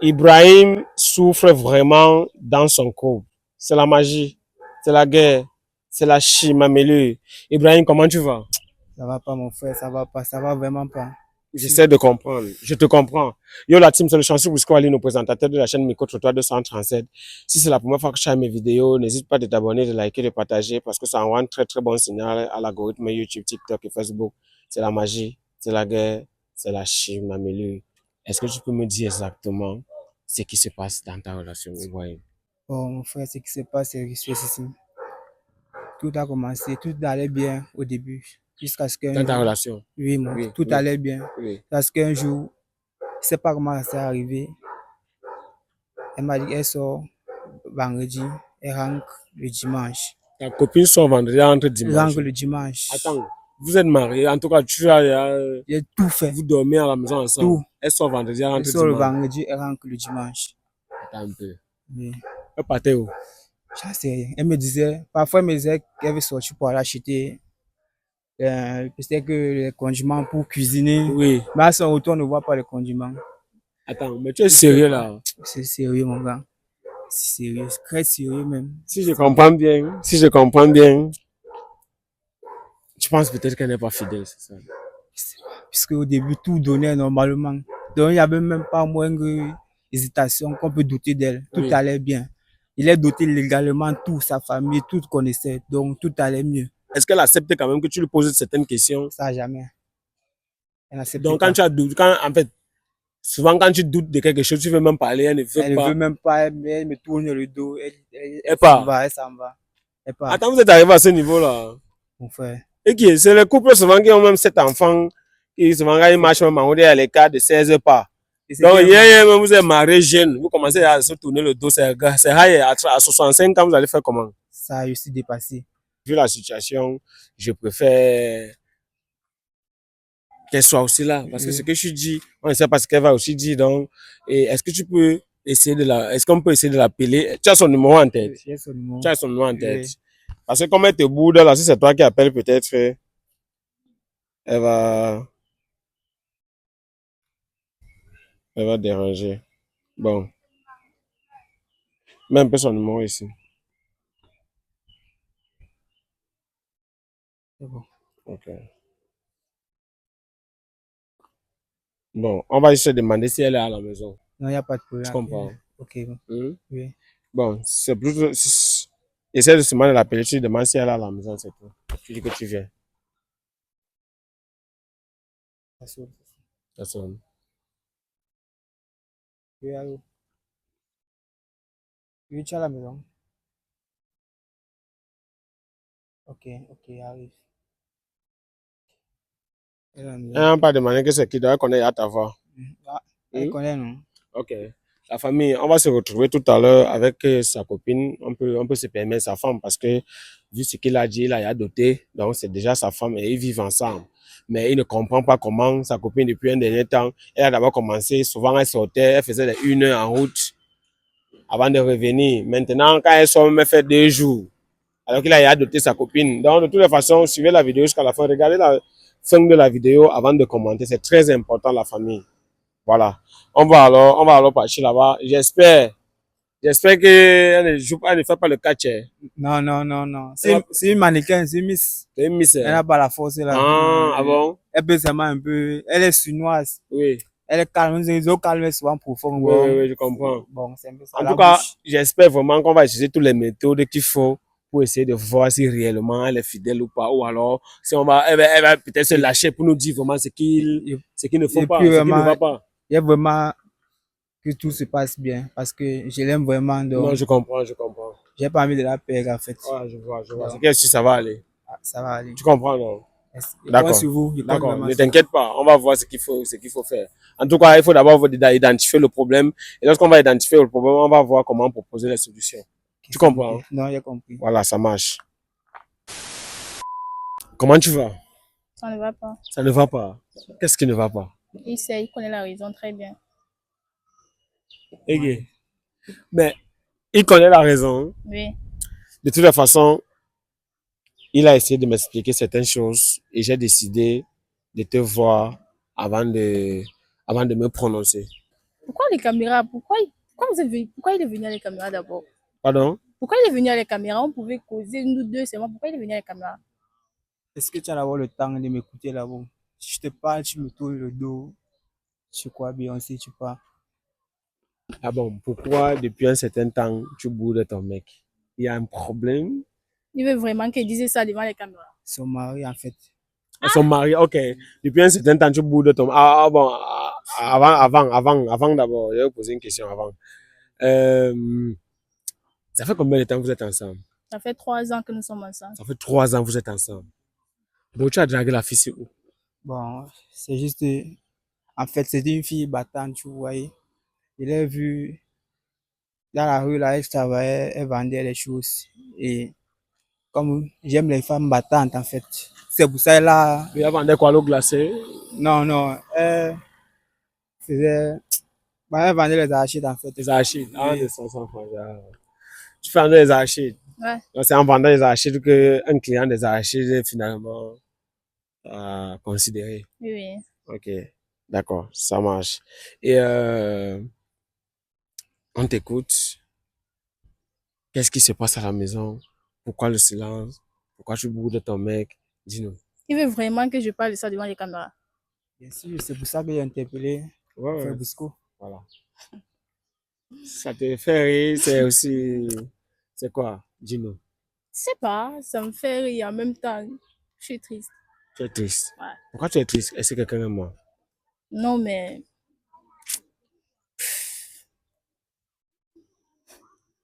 Ibrahim souffre vraiment dans son couple. C'est la magie, c'est la guerre, c'est la chimamélue. Ibrahim, comment tu vas? Ça va pas, mon frère, ça va pas, ça va vraiment pas. J'essaie de comprendre, je te comprends. Yo, la team, c'est le chanceux Busco Ali, nos présentateurs de la chaîne Micro Trottoir 237. Si c'est la première fois que je fais mes vidéos, n'hésite pas de t'abonner, de liker, de partager parce que ça envoie un très très bon signal à l'algorithme YouTube, TikTok et Facebook. C'est la magie, c'est la guerre, c'est la chimamélue. Est-ce que tu peux me dire exactement ce qui se passe dans ta relation, Ibrahim? Bon, mon frère, ce qui se passe, c'est ceci. Tout a commencé, tout allait bien au début, jusqu'à ce qu'un Dans ta jour, relation? oui, Oui, tout oui, allait bien. oui. Parce qu'un jour, je sais pas comment ça s'est arrivé. Elle m'a dit qu'elle sort vendredi, elle rentre le dimanche. Ta copine sort vendredi, entre Elle dimanche. rentre le dimanche. Attends, vous êtes mariés, en tout cas, tu as, J'ai tout fait, vous dormez à la maison ensemble. tout. Elle sort vendredi, elle Elle rentre sort le dimanche. vendredi, elle rentre le dimanche. Attends un peu. Oui. Elle partait où? J'en sais rien. Elle me disait, parfois elle me disait qu'elle veut sortir pour aller acheter peut-être que les condiments pour cuisiner. Oui. Mais à son retour, on ne voit pas les condiments. Attends, mais tu es Je sais sérieux pas. là? C'est sérieux, mon gars. C'est sérieux, c'est très sérieux même. Si je comprends bien, tu penses peut-être qu'elle n'est pas fidèle, c'est ça? Puisque au début, tout donnait normalement. Donc, il n'y avait même pas moindre hésitation qu'on peut douter d'elle. Tout Oui. allait bien. Il est doté légalement, tout, sa famille, tout connaissait. Donc, tout allait mieux. Est-ce qu'elle accepte quand même que tu lui poses certaines questions? Ça, jamais. Elle n'accepte Donc quand pas. tu as doute, quand en fait, souvent quand tu doutes de quelque chose, tu veux même parler, elle ne veut Elle ne pas. veut même pas, elle me tourne le dos. Elle Elle s'en part. va, elle s'en va. Elle part, Attends, vous êtes arrivé à ce niveau-là. mon frère. Et qui c'est les couples souvent qui ont même 7 enfants, qui souvent quand ils marchent même en haut à l'écart de 16 pas. Et ce qui Donc, est hier, même vous êtes marié jeune, vous commencez à se tourner le dos, c'est à 65 ans, vous allez faire comment? ça a réussi à dépasser. Vu la situation, je préfère qu'elle soit aussi là. Parce que ce que je dis, on ne sait pas ce qu'elle va aussi dire. Donc, est-ce que tu peux essayer est-ce qu'on peut essayer de l'appeler? Tu as son numéro en tête. J'ai son numéro. Tu as son numéro en tête. Oui. Parce que comme elle te boude là, si c'est toi qui appelles, peut-être, elle va, elle va déranger. Bon, mets un peu son numéro ici. C'est bon. Ok. Bon, on va juste se demander si elle est à la maison. Non, il n'y a pas de Tu problème. comprends? Ok, bon. Hmm? Oui. Bon, c'est plutôt. Essaie de seulement de l'appeler, tu lui demandes si elle est à la maison, c'est tout. Tu dis que tu viens. Ça sonne. Ça sonne. Oui, allô. Oui, tu es à la maison. Ok, ok, arrive. Elle est à la Elle maison. n'a pas demandé que c'est qui doit connaître à ta voix. Ah, elle Hmm? connaît, non? Ok. La famille, on va se retrouver tout à l'heure avec sa copine. On peut se permettre sa femme parce que, vu ce qu'il a dit, il a adopté. Donc, c'est déjà sa femme et ils vivent ensemble. Mais il ne comprend pas comment sa copine, depuis un dernier temps, elle a d'abord commencé, souvent elle sortait, elle faisait des 1 heure en route avant de revenir. Maintenant, quand elle sort, elle fait 2 jours. Alors qu'il a adopté sa copine. Donc, de toutes les façons, suivez la vidéo jusqu'à la fin. Regardez la fin de la vidéo avant de commenter. C'est très important, la famille. Voilà. On va alors partir là-bas. J'espère qu'elle ne joue pas, elle ne fait pas le catch. Non, non, non, non. C'est une mannequin, c'est Miss. C'est une miss. Elle n'a pas la force là. Ah, ah bon? Elle peut seulement un peu. Elle est suinoise. Oui. Elle est calme. Les autres calmes souvent profond. Oui, oui, Bon, oui, je comprends. bon, c'est un peu ça. En La tout cas, bouche. j'espère vraiment qu'on va utiliser toutes les méthodes qu'il faut pour essayer de voir si réellement elle est fidèle ou pas. Ou alors, si elle va peut-être se lâcher pour nous dire vraiment ce qu'il ne faut Et pas, puis ce qui ne vraiment, va pas. il y a vraiment que tout se passe bien parce que je l'aime vraiment. Non, Donc, je comprends, je comprends. j'ai pas envie de la perdre en fait. Ouais, je vois, je vois. C'est Donc, que si ça va aller. ça va aller. Tu comprends, non? Je compte D'accord. sur vous. Je compte D'accord. vraiment Ne sur vous. t'inquiète pas. On va voir ce qu'il faut faire. En tout cas, il faut d'abord identifier le problème. Et lorsqu'on va identifier le problème, on va voir comment proposer les solutions. Tu comprends? Hein? Non, j'ai compris. Voilà, ça marche. Comment tu vas? Ça ne va pas. Ça ne va pas. Qu'est-ce qui ne va pas? Il sait, il connaît la raison très bien. Ok. Mais il connaît la raison. Oui. De toute façon, il a essayé de m'expliquer certaines choses et j'ai décidé de te voir avant de me prononcer. Pourquoi les caméras? Pourquoi il est venu à les caméras d'abord? Pardon? Pourquoi il est venu à les caméras? On pouvait causer nous deux seulement. Pourquoi il est venu à les caméras? Est-ce que tu as d'abord le temps de m'écouter là-bas? Si je te parle, tu me tournes le dos. Tu crois Beyoncé, tu parles. Ah bon, pourquoi depuis un certain temps tu boudes ton mec? Il y a un problème? Il veut vraiment qu'il dise ça devant les caméras. Son mari, en fait. Son mari, ok. Depuis un certain temps tu boudes ton... Ah bon, avant d'abord, je vais vous poser une question avant. Ça fait combien de temps que vous êtes ensemble? Ça fait 3 ans que nous sommes ensemble. Ça fait 3 ans que vous êtes ensemble. Bon, tu as dragué la fille, c'est où? Bon, c'est juste. En fait, c'était une fille battante, tu voyais. Je l'ai vue dans la rue, là, elle travaillait, elle vendait les choses. Et comme j'aime les femmes battantes, en fait, c'est pour ça là. Il a vendu quoi, l'eau glacée? Non, non, elle faisait. Bon, elle vendait les arachides, en fait. Les arachides. Ah, Oui. de 500 francs. Tu fais vendre les arachides. Ouais. Donc, c'est en vendant les arachides qu'un client des arachides est finalement considéré. Oui, oui. Ok, d'accord, ça marche. Et on t'écoute. Qu'est-ce qui se passe à la maison? Pourquoi le silence? Pourquoi tu boudes ton mec? Dis-nous. Il veut vraiment que je parle de ça devant les caméras. Bien sûr, c'est pour ça que j'ai interpellé Ouais, Frère Busco. voilà. Ça te fait rire, c'est aussi... C'est quoi? Dis-nous. Je sais pas, ça me fait rire en même temps. Je suis triste. Tu es triste. Ouais. Pourquoi tu es triste? Est-ce que quelqu'un est mort? Non, mais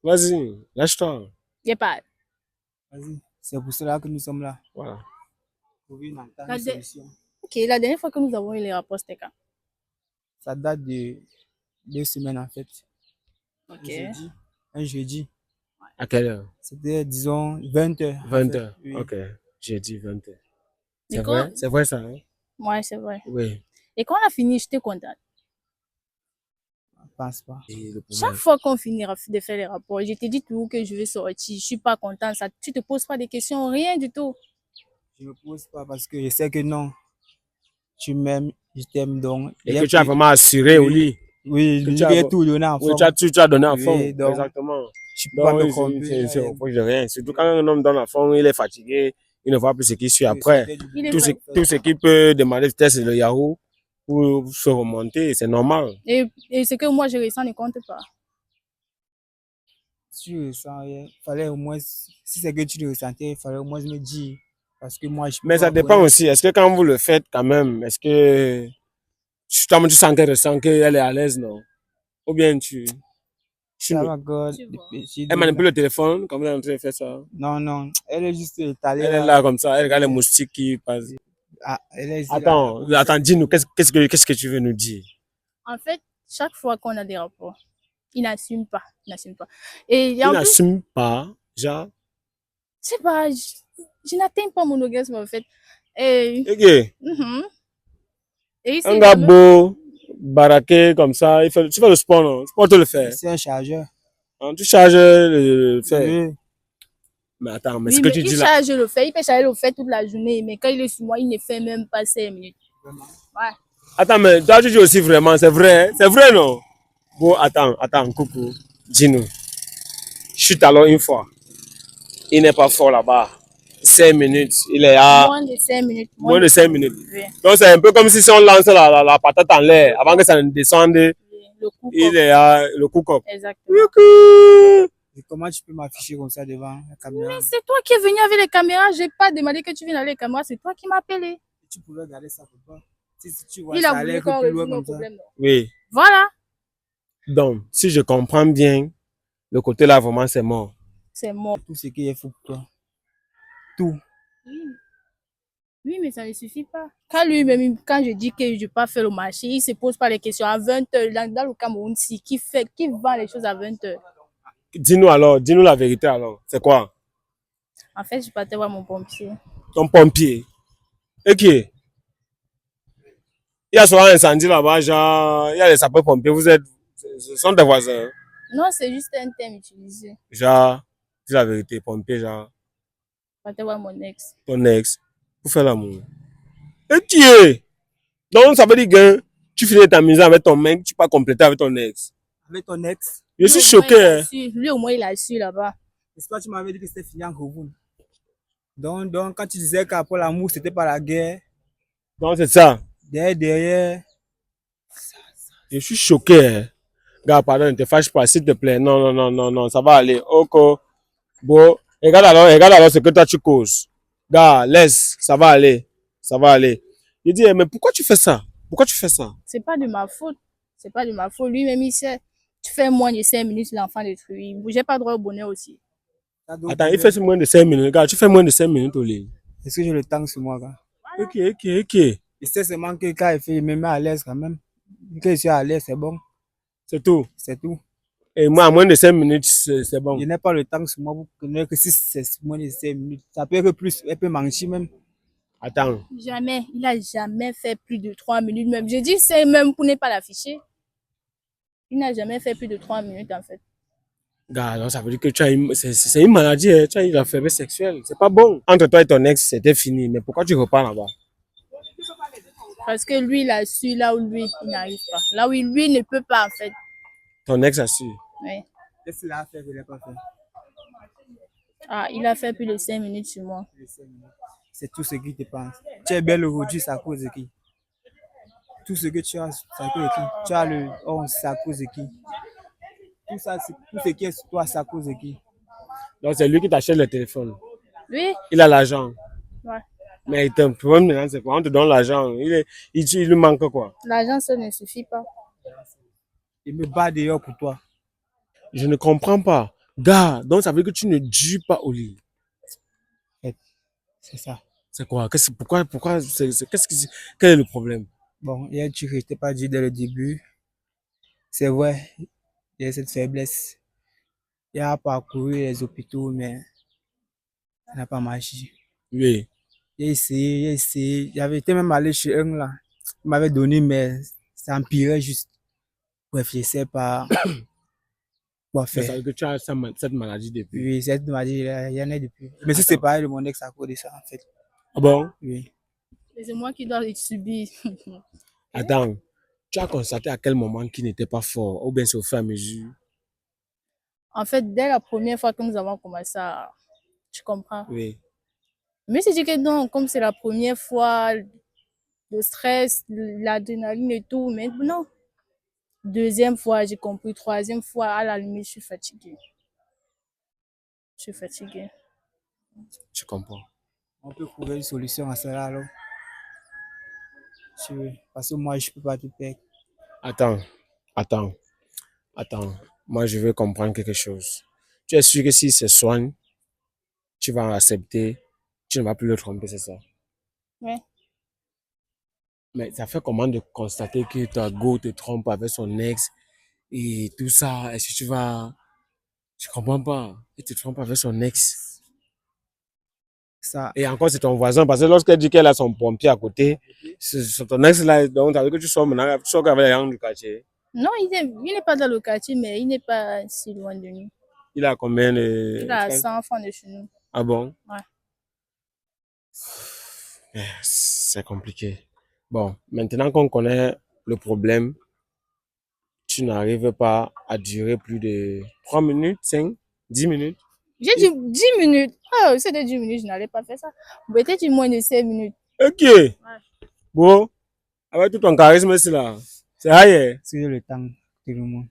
Vas-y, lâche-toi. il n'y a pas. Vas-y, c'est pour cela que nous sommes là. Voilà. Pour une entente, La une dé- solution. Ok, la dernière fois que nous avons eu les rapports, c'était quand? Ça date de 2 semaines, en fait. Ok. Un jeudi. À quelle heure? C'était, disons, 20h. 20h. Oui. Ok, j'ai dit 20h. Mais C'est quand- vrai? C'est vrai ça, hein? Ouais, c'est vrai. Oui. Et quand on a fini, j'étais contente. Je pense pas. Et le Chaque problème, fois qu'on finit de faire les rapports, je te dis toujours que je vais sortir. Je suis pas contente. Ça, tu te poses pas des questions, rien du tout. Je ne me pose pas parce que je sais que non. Tu m'aimes, je t'aime donc. et que tu as vraiment assuré au lit. Oui, Que je tu as, vais tout donner en oui, forme. tu as donné à fond. Oui, donc, Exactement. je peux pas Donc, me tromper. c'est reproche de rien. Surtout quand un homme donne à fond, il est fatigué, il ne voit plus ce qui suit après. Il est Tout vrai. ce qu'il peut demander, peut-être, c'est le Yahoo pour se remonter. C'est normal. Et ce que moi je ressens ne compte pas. Si tu ressens rien, fallait au moins, si c'est que tu le ressentais, il fallait au moins me dire. Parce que moi, je peux Mais pas ça dépend connaître. aussi. Est-ce que quand vous le faites, quand même, est-ce que tu sens qu'elle ressent qu'elle est à l'aise, non? Ou bien Ça va encore. Tu vois. elle manipule le téléphone quand vous êtes en train de faire ça. Non, non, elle est juste étalée Elle est là. là comme ça, elle regarde les moustiques qui passent. Ah, elle est ici, là. Attends, dis-nous, qu'est-ce que tu veux nous dire? En fait, chaque fois qu'on a des rapports, il n'assume pas. Il n'assume pas. Et Il en plus, n'assume pas, genre. je sais pas, je n'atteins pas mon orgasme en fait. Et, Ok, mhm. Et il un s'est gars jamais- beau, baraqué comme ça, tu fais le sport, non? Le sport, tu le fais. C'est un chargeur. Hein, tu charges le fait. Oui. Mais attends, mais Oui, ce que mais tu il dis là. charge le fait, il peut charger le fait toute la journée, mais quand il est sur moi, il ne fait même pas 5 minutes. Ouais. Attends, mais toi, tu dis aussi vraiment, c'est vrai? C'est vrai, non? Bon, attends, coucou. Dis-nous. Chute alors une fois. Il n'est pas fort là-bas. 5 minutes, il est à Moins de 5 minutes. moins de 5 minutes. Oui. Donc c'est un peu comme si on lance la patate en l'air avant que ça ne descende. Le coup Il est à le cook-up. Exactement. Et comment tu peux m'afficher comme ça devant la caméra? Mais c'est toi qui es venu avec les caméras. J'ai pas demandé que tu viennes avec les caméras. C'est toi qui m'as appelé. Tu pouvais regarder ça pour pas. Si tu vois, Il ça a allait voulu un peu qu'on plus résout loin nos comme ça. problèmes. non? Oui. Voilà. Donc, si je comprends bien, le côté là, vraiment, c'est mort. C'est mort. Tout ce qui est fou pour toi. Tout. Oui, mais ça ne suffit pas. Quand lui-même, quand je dis que je ne peux pas faire le marché, il ne se pose pas les questions. À 20h, dans le Cameroun, qui vend les choses à 20h. Dis-nous la vérité alors. C'est quoi? En fait, je partais voir mon pompier. Ton pompier. Et qui est? Il y a souvent un incendie là-bas, genre, il y a les sapeurs-pompiers, ce sont des voisins. Non, c'est juste un thème utilisé. Genre, dis la vérité, pompier, genre, Je partais voir mon ex. ton ex, pour faire l'amour. Et qui est? Donc, ça veut dire que Tu finis de t'amuser avec ton mec, tu peux compléter avec ton ex. Avec ton ex. Je suis choqué. Hein. Lui, au moins, il a su là-bas. N'est-ce pas, tu m'avais dit que c'était fini en Gabon. Donc, quand tu disais qu'après l'amour, c'était pas la guerre. Donc, c'est ça. Derrière. Je suis choqué. Hein. Gars, pardon, ne te fâche pas, s'il te plaît. Non, ça va aller. Ok. Bon, regarde alors ce que toi tu causes. Gars, laisse, ça va aller. Ça va aller. Il dit, mais pourquoi tu fais ça? Pourquoi tu fais ça? C'est pas de ma faute. C'est pas de ma faute. Lui-même, il sait. Tu fais moins de 5 minutes, l'enfant détruit. J'ai pas droit au bonheur aussi. Attends, il fait moins de 5 minutes. Gars, tu fais moins de 5 minutes au lit. Est-ce que j'ai le temps sur moi, gars? Ok. Il sait seulement que quand il fait, il me met à l'aise quand même. Quand je suis à l'aise, c'est bon. C'est tout. C'est tout. Et moi, à moins de 5 minutes, c'est bon. Je n'ai pas le temps sur moi pour connaître que si c'est moins de 5 minutes. Ça peut être plus, elle peut manger même. Attends. Jamais. Il a jamais fait plus de 3 minutes même. J'ai dit c'est même pour ne pas l'afficher. Il n'a jamais fait plus de 3 minutes en fait. Gars, alors ça veut dire que tu as c'est une maladie, hein. Tu as une faiblesse sexuelle. C'est pas bon. Entre toi et ton ex, c'était fini. Mais pourquoi tu repars là-bas? Parce que lui, il a su là où lui, il n'arrive pas. Là où lui ne peut pas en fait. Ton ex a su. Oui. Qu'est-ce qu'il a fait qu'il n'a pas fait? Ah, il a fait plus de 5 minutes sur moi. C'est tout ce qu'il te pense. Tu es belle aujourd'hui, c'est à cause de qui? Tout ce que tu as, c'est à cause de qui? Tu as le 11, c'est à cause de qui? Tout ça, tout ce qui est sur toi, c'est à cause de qui? Donc c'est lui qui t'achète le téléphone. Oui. Il a l'argent. Ouais. Mais le problème maintenant, c'est quoi? On te donne l'argent. Il lui manque quoi? L'argent, ça ne suffit pas. Il me bat dehors pour toi. Je ne comprends pas. Gars, donc ça veut dire que tu ne dures pas au lit. C'est ça. C'est quoi? Pourquoi, quel est le problème? Bon, il y a un truc que je t'ai pas dit dès le début. C'est vrai, il y a cette faiblesse. Il a parcouru les hôpitaux, mais ça n'a pas marché. Oui. J'ai essayé. J'avais été même allé chez un là. Il m'avait donné, mais ça empirait juste. Bref, je sais pas quoi Mais ça faire. veut dire que tu as cette maladie depuis. Oui, cette maladie, il y en a depuis. Mais si c'est pareil de mon ex à cause de ça, en fait. Ah bon? Oui. Et c'est moi qui dois le subir. Attends, tu as constaté à quel moment qu'il n'était pas fort, ou bien c'est au fur et à mesure? En fait, dès la première fois que nous avons commencé à... Tu comprends? Oui. Mais c'est dit que non, comme c'est la première fois, le stress, l'adrénaline et tout, mais non. Deuxième fois, j'ai compris. Troisième fois, à la limite, je suis fatiguée. Je suis fatiguée. Je comprends. On peut trouver une solution à cela alors. Parce que moi, je peux pas te perdre. Attends. Moi, je veux comprendre quelque chose. Tu es sûr que s'il se soigne, tu vas accepter, tu ne vas plus le tromper, c'est ça? Ouais. Mais ça fait comment de constater que ta go te trompe avec son ex et tout ça? Est-ce que tu vas... Je comprends pas. Il te trompe avec son ex. Ça, Et encore, c'est ton voisin, parce que lorsqu'elle dit qu'elle a son pompier à côté, c'est ton ex là, donc ça veut dire que tu sors maintenant, tu sors avec les gens du quartier. Non, il n'est pas dans le quartier, mais il n'est pas si loin de nous. Il a combien de... Il a 100 enfants de chez nous. Ah bon? Ouais. C'est compliqué. Bon, maintenant qu'on connaît le problème, tu n'arrives pas à durer plus de 3 minutes, 5, 10 minutes. J'ai dit 10 minutes. Oh, c'est de 10 minutes, je n'allais pas faire ça. Peut-être moins de 5 minutes. Ok. Bon, avec tout ton charisme, c'est là. C'est ailleurs. si j'ai le temps, tout le monde.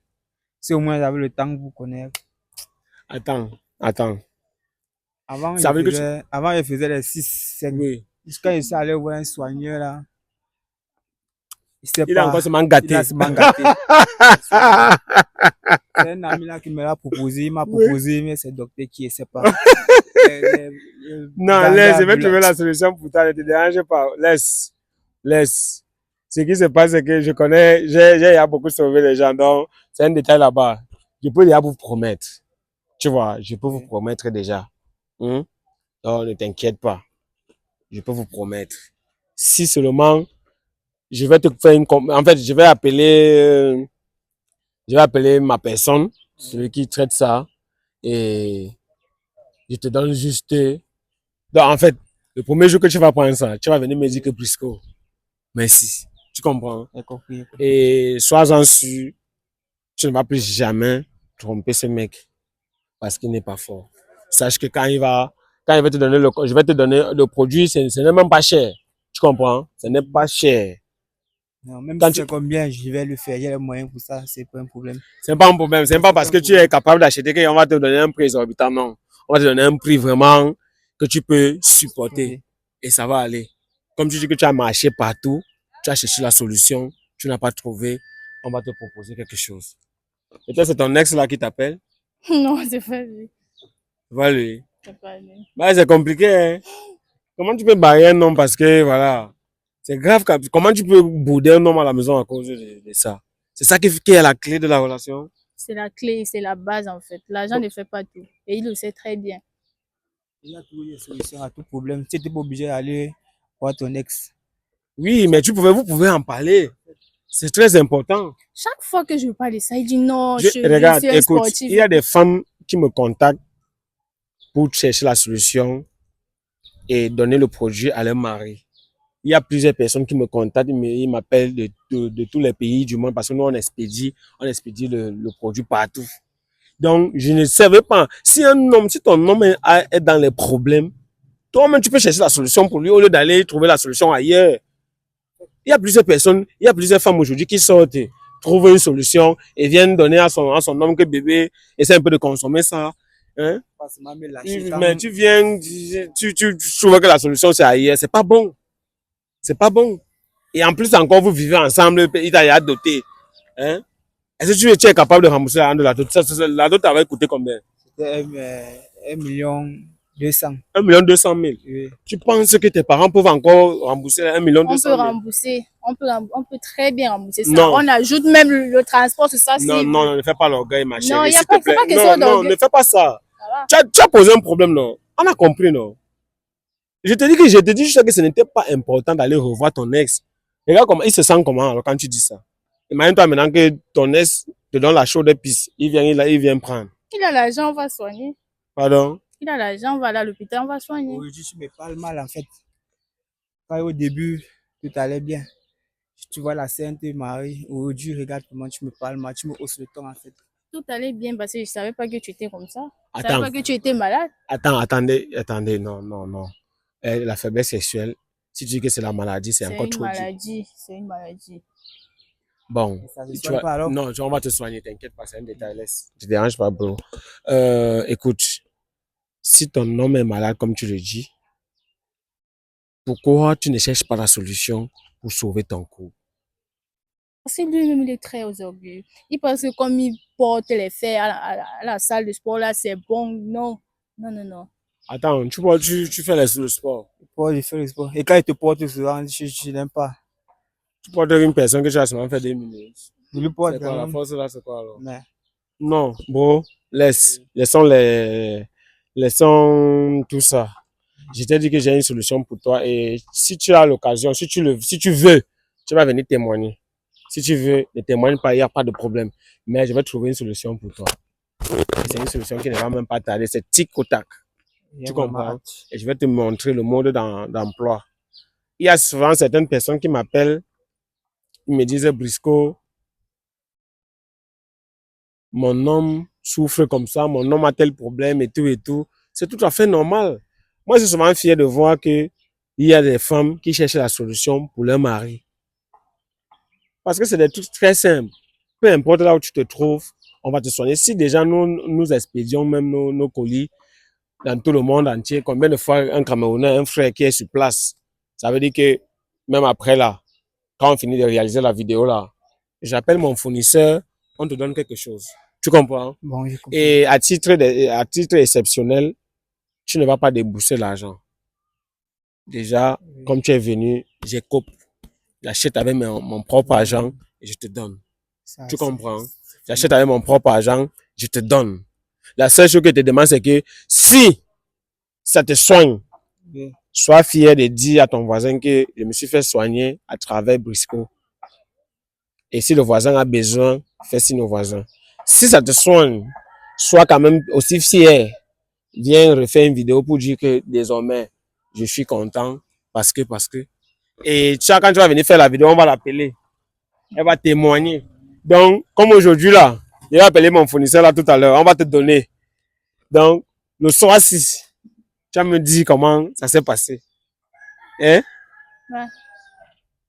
Si au moins j'avais le temps pour connaître. Attends. Avant, Ça veut dire que je faisais les 6, 5. Oui. Quand je suis allé voir un soigneur là, Il a encore seulement il gâté. a seulement gâté. C'est un ami là qui me l'a proposé, il m'a proposé, mais c'est le docteur qui ne sait pas. Non, laisse, je vais trouver la solution pour toi, ne te dérange pas. Laisse. Ce qui se passe, c'est que je connais, j'ai beaucoup sauvé les gens, donc c'est un détail là-bas. Je peux déjà vous promettre. Tu vois, je peux vous promettre déjà. Donc, ne t'inquiète pas. Je peux vous promettre. Si seulement, je vais te faire en fait, je vais appeler ma personne, celui qui traite ça, et je te donne juste. Donc, en fait, le premier jour que tu vas prendre ça, tu vas venir me dire que Brisco, merci. Tu comprends? J'ai compris. Et sois-en sûr, tu ne vas plus jamais tromper ce mec parce qu'il n'est pas fort. Sache que quand il va te donner je vais te donner le produit, ce n'est même pas cher. Tu comprends? Ce n'est pas cher. Non, même Quand si c'est combien, je vais le faire. J'ai les moyens pour ça, c'est pas un problème. C'est pas un problème. C'est pas parce que tu es capable d'acheter qu'on va te donner un prix exorbitant. Non. On va te donner un prix vraiment que tu peux supporter. Et ça va aller. Comme tu dis que tu as marché partout, tu as cherché la solution, tu n'as pas trouvé, on va te proposer quelque chose. Peut-être c'est ton ex là qui t'appelle. Non, c'est pas lui. Voilà. lui. C'est pas lui. Bah, c'est compliqué, hein. Comment tu peux barrer un homme parce que, voilà. C'est grave. Comment tu peux bouder un homme à la maison à cause de ça? C'est ça qui est la clé de la relation. C'est la clé, c'est la base en fait. L'argent ne fait pas tout. Et il le sait très bien. Il a trouvé des solutions à tout problème. Tu n'étais pas obligé d'aller voir ton ex. Oui, mais vous pouvez en parler. C'est très important. Chaque fois que je parle de ça, il dit non, Regarde, je suis un écoute, sportif. il y a des femmes qui me contactent pour chercher la solution et donner le produit à leur mari. Il y a plusieurs personnes qui me contactent, ils m'appellent de tous les pays du monde parce que nous, on expédie le produit partout. Donc, je ne savais pas. Si ton homme est dans les problèmes, toi-même, tu peux chercher la solution pour lui au lieu d'aller trouver la solution ailleurs. Il y a plusieurs personnes, il y a plusieurs femmes aujourd'hui qui sortent, trouvent une solution et viennent donner à son homme que bébé essaie un peu de consommer ça. Hein? Mais tu viens, tu trouves que la solution c'est ailleurs. C'est pas bon. C'est pas bon. Et en plus encore, vous vivez ensemble, il t'a doté. Hein? Est-ce que tu es capable de rembourser la dot? La dot avait coûté combien? C'était 1,2 million. 1,2 million. Oui. Tu penses que tes parents peuvent encore rembourser 1,2 million? On peut rembourser. On peut très bien rembourser ça. Non. On ajoute même le transport sur ça. Non, ne fais pas l'orgueil, ma chérie. Non, il n'y a pas question d'orgueil. Non, ne fais pas ça. Tu as posé un problème, non? On a compris, non? Je te dis juste que ce n'était pas important d'aller revoir ton ex. Regarde comment il se sent comment alors quand tu dis ça. Imagine-toi maintenant que ton ex te donne la chaude piste. Il vient prendre. Il a l'argent, on va soigner. Pardon? Il a l'argent, on va aller à l'hôpital, on va soigner. Aujourd'hui, tu me parles mal en fait. Quand au début, tout allait bien. Tu vois la Sainte Marie. Aujourd'hui, regarde comment tu me parles mal. Tu me hausses le ton en fait. Tout allait bien parce que je ne savais pas que tu étais comme ça. Je ne Attends. savais pas que tu étais malade. Attendez. Non. La faiblesse sexuelle, si tu dis que c'est la maladie, c'est encore trop dit. C'est une maladie. Bon, non, on va te soigner, t'inquiète pas, c'est un détail, laisse. Tu te déranges pas, bro. Écoute, si ton homme est malade, comme tu le dis, pourquoi tu ne cherches pas la solution pour sauver ton couple? Parce que lui-même, il est très orgueilleux. Il pense que comme il porte les fers à la salle de sport, là, c'est bon. Non. Attends, tu fais le sport. Je fais le sport. Et quand il te porte souvent, je n'aime pas. Tu portes une personne que tu as seulement fait 2 minutes. Je le porte. C'est quoi la force là, c'est quoi alors? Mais... Non, bro, laissons tout ça. Je t'ai dit que j'ai une solution pour toi et si tu as l'occasion, si tu veux, tu vas venir témoigner. Si tu veux, ne témoigne pas, il n'y a pas de problème. Mais je vais trouver une solution pour toi. C'est une solution qui ne va même pas tarder, c'est tic au tac. Tu comprends? Et je vais te montrer le mode d'emploi. Il y a souvent certaines personnes qui m'appellent, ils me disent, Brisco, mon homme souffre comme ça, mon homme a tel problème et tout. C'est tout à fait normal. Moi, je suis souvent fier de voir qu'il y a des femmes qui cherchent la solution pour leur mari. Parce que c'est des trucs très simples. Peu importe là où tu te trouves, on va te soigner. Si déjà nous expédions même nos colis dans tout le monde entier, combien de fois un Camerounais, un frère qui est sur place, ça veut dire que même après là, quand on finit de réaliser la vidéo là, j'appelle mon fournisseur, on te donne quelque chose. Tu comprends? Bon, je comprends. Et à titre exceptionnel, tu ne vas pas débourser l'argent. Déjà, comme tu es venu, j'écope. J'achète avec mon propre argent et je te donne. Tu comprends? J'achète avec mon propre argent, je te donne. La seule chose que je te demande, c'est que si ça te soigne, sois fier de dire à ton voisin que je me suis fait soigner à travers Brisco. Et si le voisin a besoin, fais signe au voisin. Si ça te soigne, sois quand même aussi fier. Viens refaire une vidéo pour dire que désormais, je suis content parce que. Et tu vois, quand tu vas venir faire la vidéo, on va l'appeler. Elle va témoigner. Donc, comme aujourd'hui là, je vais appeler mon fournisseur là tout à l'heure. On va te donner. Donc, le soir 6, tu vas me dire comment ça s'est passé. Hein? Ouais.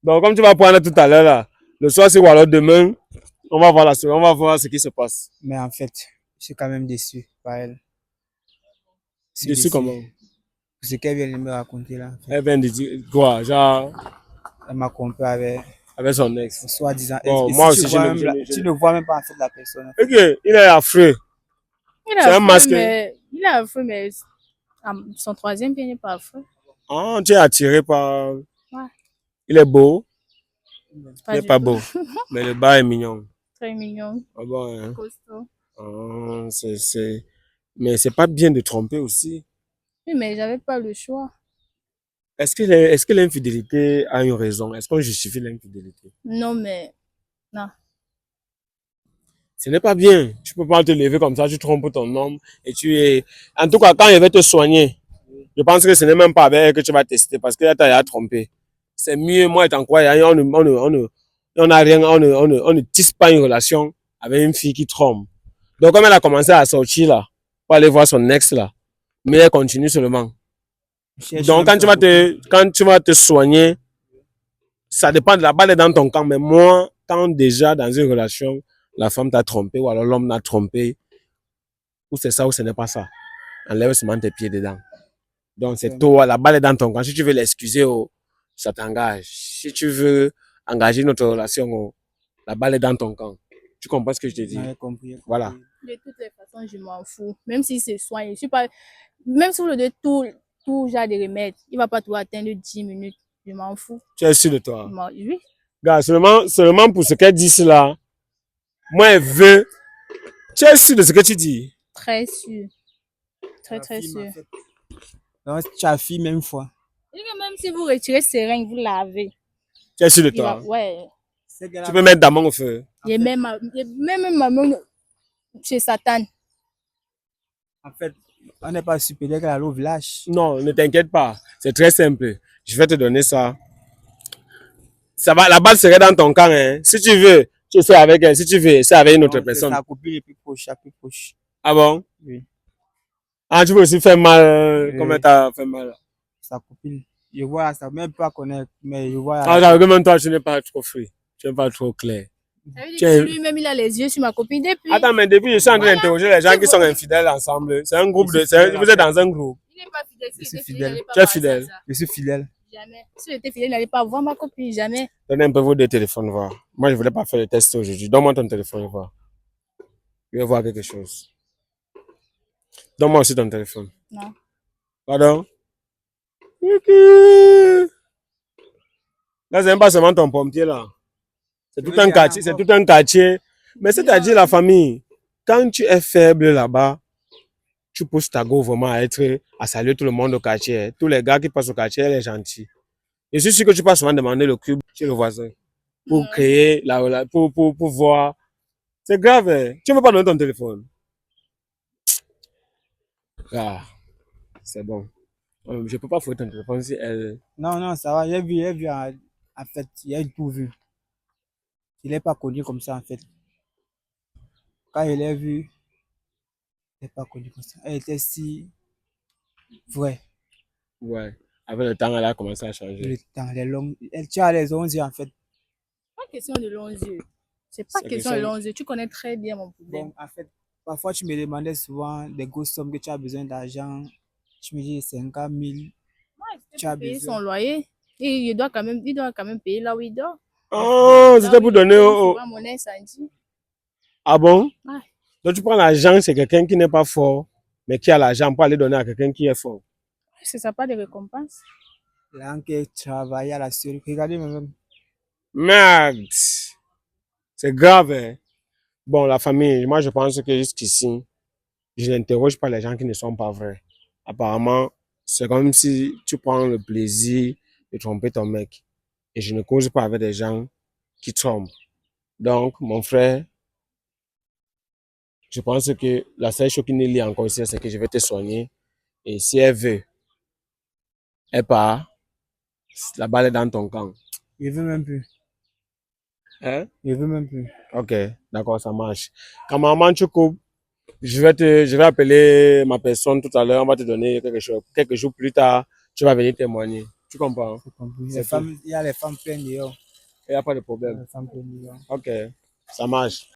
Donc, comme tu vas prendre tout à l'heure là, le soir 6 ou alors demain, on va voir ce qui se passe. Mais en fait, je suis quand même déçu par elle. Je suis Déçu comment? Ce qu'elle vient de me raconter là. En fait. Elle vient de dire quoi? Genre, Elle m'a comparé avec son ex. soi-disant. Bon, Et moi si aussi, tu ne vois même pas en fait la personne. En fait. Ok, il est affreux. C'est un masque. Il est affreux, mais son troisième pied n'est pas affreux. Ah, tu es attiré par. Ouais. Il est beau. Il n'est du pas tout. beau. Mais le bas est mignon. Très mignon. Ah bon, hein? Costaud. Ah, mais c'est pas bien de tromper aussi. Oui, mais j'avais pas le choix. Est-ce que l'infidélité a une raison? Est-ce qu'on justifie l'infidélité? Non, mais non. Ce n'est pas bien. Tu peux pas te lever comme ça, tu trompes ton homme et tu es. En tout cas, quand il va te soigner, je pense que ce n'est même pas avec elle que tu vas tester parce que là, tu as trompé. C'est mieux, moi, étant quoi, on n'a rien, on ne tisse pas une relation avec une fille qui trompe. Donc, comme elle a commencé à sortir là, pour aller voir son ex là, mais elle continue seulement. Donc, quand tu vas te soigner, ça dépend de la balle est dans ton camp. Mais moi, quand déjà dans une relation, la femme t'a trompé ou alors l'homme t'a trompé, ou c'est ça ou ce n'est pas ça, enlève seulement tes pieds dedans. Donc, c'est toi, la balle est dans ton camp. Si tu veux l'excuser, oh, ça t'engage. Si tu veux engager notre relation, oh, la balle est dans ton camp. Tu comprends ce que je te dis? Compris. Voilà. De toutes les façons, je m'en fous. Même si c'est soin, je suis pas. Même si vous le dites tout genre de remèdes, il va pas tout atteindre 10 minutes. Je m'en fous. Tu es sûr de toi? Oui. Gars, seulement pour ce qu'elle dit là, moi, elle veut. Tu es sûr de ce que tu dis? Très sûr. Très sûr. Donc, tu as fille même fois. Même si vous retirez ses règles, vous lavez. Tu es sûr de toi? Ouais. Tu peux mettre ta main au feu. Il y a même ma main chez Satan. En fait, on n'est pas supérieur qu'elle allait au village. Non, ne t'inquiète pas. C'est très simple. Je vais te donner ça. Ça va, la balle serait dans ton camp. Hein. Si tu veux, tu fais avec elle. Si tu veux, c'est avec une autre personne. Sa copine est plus proche, la plus proche. Ah bon? Oui. Ah, tu veux aussi faire mal. Oui. Comment t'as fait mal? Sa copine. Je vois ça, même pas connaître, mais je vois. Ah, j'avoue que même toi, tu n'es pas trop free. Tu n'es pas trop clair. Lui-même, il a les yeux sur ma copine depuis. Attends, mais depuis, je suis en train d'interroger les gens qui sont infidèles ensemble. C'est un groupe de. Vous êtes dans un groupe. Il n'est pas fidèle. Je suis fidèle. Tu es fidèle. Je suis fidèle. Jamais. Si j'étais fidèle, il n'allait pas voir ma copine. Jamais. Donnez un peu vos deux téléphones, voir. Moi, je ne voulais pas faire le test aujourd'hui. Donne-moi ton téléphone, voir. Je vais voir quelque chose. Donne-moi aussi ton téléphone. Non. Pardon? Là, c'est pas seulement ton pompier, là. C'est tout un quartier, c'est tout un quartier. Mais c'est-à-dire la famille. Quand tu es faible là-bas, tu pousses ta go vraiment à saluer tout le monde au quartier. Tous les gars qui passent au quartier, elle est gentille. Je suis sûr que tu passes souvent demander le cube chez le voisin. Pour créer pour voir. C'est grave, hein. Tu ne veux pas donner ton téléphone. Ah, c'est bon. Je ne peux pas fouiller ton téléphone si elle. Non, ça va. J'ai vu, en fait, il a tout vu. Il n'est pas connu comme ça, en fait. Quand il l'a vu, il n'est pas connu comme ça. Elle était si vraie. Ouais. Avec le temps, elle a commencé à changer. Le temps, les longues. Tu as les 11 yeux, en fait. Pas question de longs yeux. C'est pas question de longs yeux. Tu connais très bien mon problème. Bon, en fait, parfois, tu me demandais souvent des grosses sommes que tu as besoin d'argent. Tu me dis 50 000. Tu as besoin. Son loyer. Et il doit quand même payer là où il dort. Oh, c'était pour donner au. Ah bon? Ouais. Donc tu prends l'argent, c'est quelqu'un qui n'est pas fort, mais qui a l'argent pour aller donner à quelqu'un qui est fort. C'est ça, pas de récompense. Là, qui travaille à la série. Regardez même. Merde! C'est grave, hein? Bon, la famille, moi je pense que jusqu'ici, je n'interroge pas les gens qui ne sont pas vrais. Apparemment, c'est comme si tu prends le plaisir de tromper ton mec. Et je ne cause pas avec des gens qui trompent. Donc, mon frère, je pense que la seule chose qui nous lie encore ici, c'est que je vais te soigner. Et si elle veut, elle part. La balle est dans ton camp. Je veux même plus. Hein? Je veux même plus. Ok, d'accord, ça marche. Cameraman, tu coupes. Je vais appeler ma personne tout à l'heure. On va te donner quelque chose. Quelques jours plus tard, tu vas venir témoigner. Tu comprends? J'ai compris. C'est Les femmes, il y a les femmes pleines dehors. Il n'y a pas de Il y a problème. les femmes pleines dehors. Ok, ça marche.